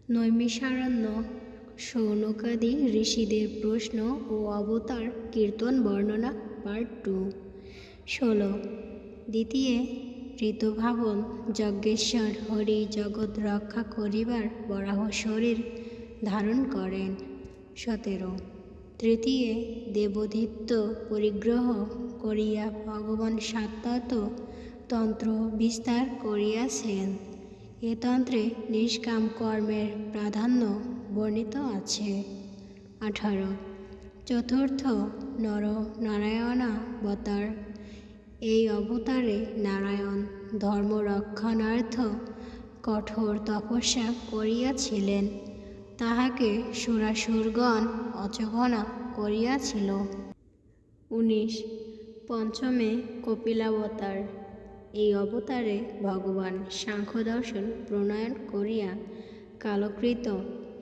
নৈমিষারণ্য শৌনকাদি ঋষিদের প্রশ্ন ও অবতার কীর্তন বর্ণনা পার্ট 2। 16। দ্বিতীয় ঋতুভাবন যজ্ঞেশ্বর হরি জগৎ রক্ষা করিবার বরাহ শরীর ধারণ করেন। 17। তৃতীয় দেবোধিত্য পরিগ্রহ করিয়া ভগবান সাত্তত তন্ত্র বিস্তার করিয়াছেন। এ তন্ত্রে নিষ্কাম কর্মের প্রাধান্য বর্ণিত আছে। 18। চতুর্থ নর নারায়ণাবতার। এই অবতারে নারায়ণ ধর্ম রক্ষণার্থ কঠোর তপস্যা করিয়াছিলেন। তাহাকে সুরাসুরগণ অচগনা করিয়াছিল। 19। পঞ্চমে কপিলাবতার। এই অবতারে ভগবান সাংখ্য দর্শন প্রণয়ন করিয়া কালকৃত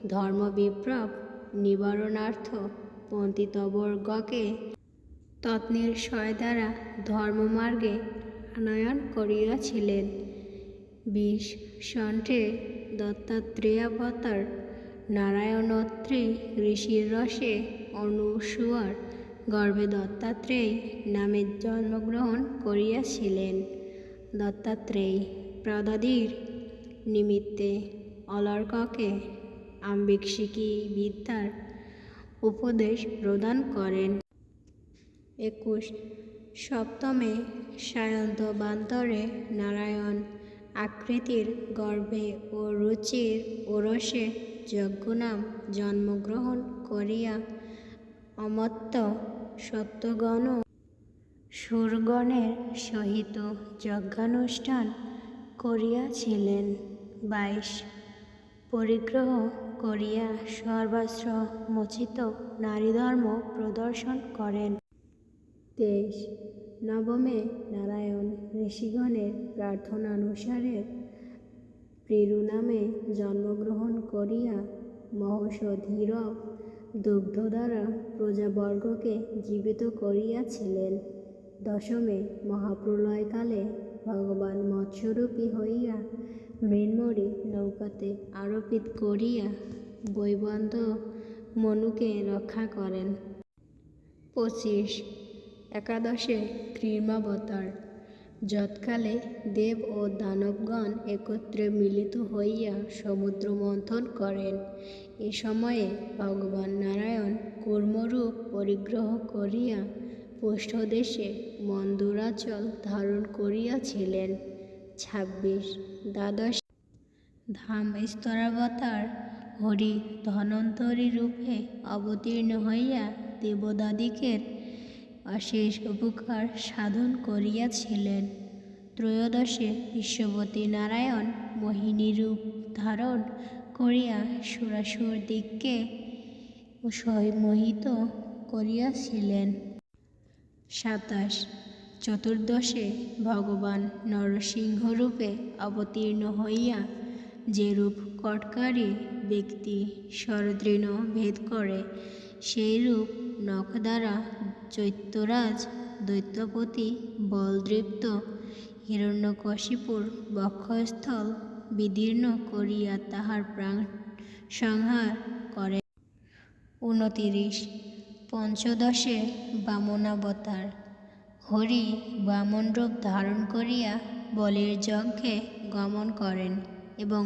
ধর্মবিপ্লব নিবারণার্থ পন্থিতবর্গকে তৎনির্ণয় দ্বারা ধর্মমার্গে আনয়ন করিয়াছিলেন। 20। ষষ্ঠে দত্তাত্রেয়াবতার। নারায়ণত্রী ঋষির রসে অনুসূয়ার গর্ভে দত্তাত্রেয় নামে জন্মগ্রহণ করিয়াছিলেন। দত্তাত্রেয় প্রদাদির নিমিত্তে অলর্ককে আম্বিকশিকী বিদ্যার উপদেশ প্রদান করেন। 21। সপ্তমে সায়ন্তবান্তরে নারায়ণ আকৃতির গর্ভে ও রুচির ওরসে যজ্ঞনাম জন্মগ্রহণ করিয়া অমত্ত সত্যগণ সুরগণের সহিত যজ্ঞানুষ্ঠান করিয়াছিলেন। 22। পরিগ্রহ করিয়া সর্বাস্ত্র মোচিত নারীধর্ম প্রদর্শন করেন। 23। নবমে নারায়ণ ঋষিগণের প্রার্থনানুসারে পৃরু নামে জন্মগ্রহণ করিয়া মহৌষধীরব দুগ্ধ দ্বারা প্রজাবর্গকে জীবিত করিয়াছিলেন। দশমে মহাপ্রলয়কালে ভগবান মৎস্যরূপী হইয়া মৃন্ময়ী নৌকাতে আরোপিত করিয়া বৈবন্ত মনুকে রক্ষা করেন। 25। একাদশে কৃষ্ণাবতার। যৎকালে দেব ও দানবগণ একত্রে মিলিত হইয়া সমুদ্র মন্থন করেন। এ সময়ে ভগবান নারায়ণ কূর্মরূপ পরিগ্রহ করিয়া পৃষ্ঠদেশে মন্দরাচল ধারণ করিয়াছিলেন। 26। দ্বাদশ ধামস্তরাবতার। হরি ধন্বন্তরী রূপে অবতীর্ণ হইয়া দেবতাদিগের অশেষ উপকার সাধন করিয়াছিলেন। ত্রয়োদশে বিশ্বপতি নারায়ণ মোহিনী রূপ ধারণ করিয়া সুরাসুরদিগকে মোহিত করিয়াছিলেন। 27। চতুর্দশে ভগবান নরসিংহরূপে অবতীর্ণ হইয়া যেরূপ কটকারী ব্যক্তি শরতৃণ ভেদ করে, সেইরূপ নখ দ্বারা চৈত্যরাজ দৈত্যপতি বলদৃপ্ত হিরণ্যকশিপুর বক্ষস্থল বিদীর্ণ করিয়া তাহার প্রাণ সংহার করেন। 29। পঞ্চদশে বামনাবতার। হরি বামন রূপ ধারণ করিয়া বলির যজ্ঞে গমন করেন এবং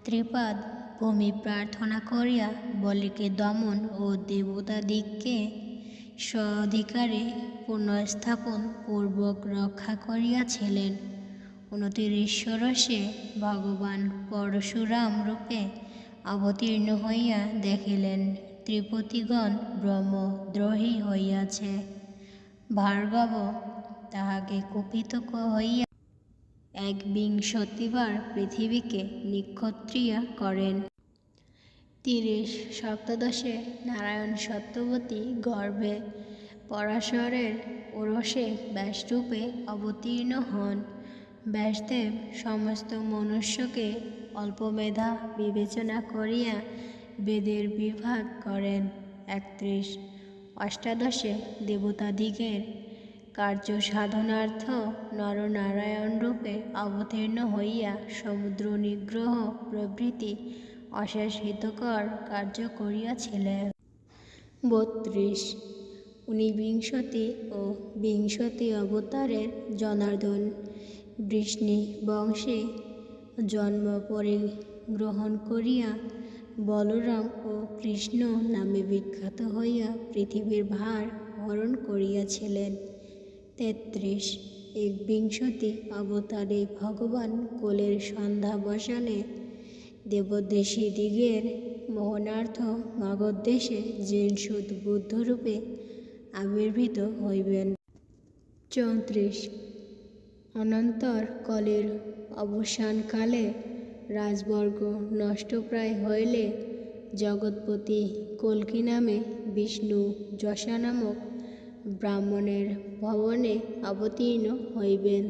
ত্রিপাদ ভূমি প্রার্থনা করিয়া বলিকে দমন ও দেবতাদিগকে স্ব-অধিকারে পুনঃস্থাপন পূর্বক রক্ষা করিয়াছিলেন। 29 ষোড়শে ভগবান পরশুরাম রূপে অবতীর্ণ হইয়া দেখিলেন ত্রিপতিগণ ব্রহ্মদ্রোহী হইয়াছে। ভার্গব তাহাকে কুপিত হইয়া একবিংশতিবার পৃথিবীকে নিক্ষত্রিয়া করেন। 30 সপ্তদশে নারায়ণ সত্যবতী গর্ভে পরাশরের ওরসে ব্যাসরূপে অবতীর্ণ হন। ব্যাসদেব সমস্ত মনুষ্যকে অল্পমেধা বিবেচনা করিয়া বেদের বিভাগ করেন। 31 অষ্টাদশে দেবতাদিগের কার্য সাধনার্থ নরনারায়ণ রূপে অবতীর্ণ হইয়া সমুদ্র নিগ্রহ প্রভৃতি অশেষ হিতকর কার্য করিয়াছিলেন। 32 ঊনবিংশতি ও বিংশতি অবতারের জনার্দন বৃষ্ণি বংশে জন্ম পরিগ্রহণ করিয়া বলরাম ও কৃষ্ণ নামে বিখ্যাত হইয়া পৃথিবীর ভার হরণ করিয়াছিলেন। 33 একবিংশতি অবতারে ভগবান কোলের সন্ধ্যাবসানে দেবদেশীদিগের মোহনার্থ মগধদেশে জিনসুত বুদ্ধরূপে আবির্ভূত হইবেন। 34 অনন্তর কলির অবসানকালে রাজবর্গ নষ্টপ্রায় হইলে জগৎপতি কল্কি নামে বিষ্ণু যশা নামক ব্রাহ্মণের ভবনে অবতীর্ণ হইবেন।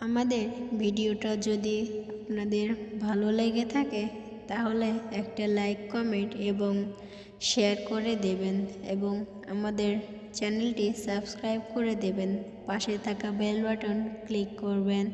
আমাদের ভিডিওটা যদি আপনাদের ভালো লেগে থাকে তাহলে একটা লাইক, কমেন্ট এবং শেয়ার করে দেবেন এবং আমাদের চ্যানেলটি সাবস্ক্রাইব করে দেবেন। পাশে থাকা বেল বাটন ক্লিক করবেন।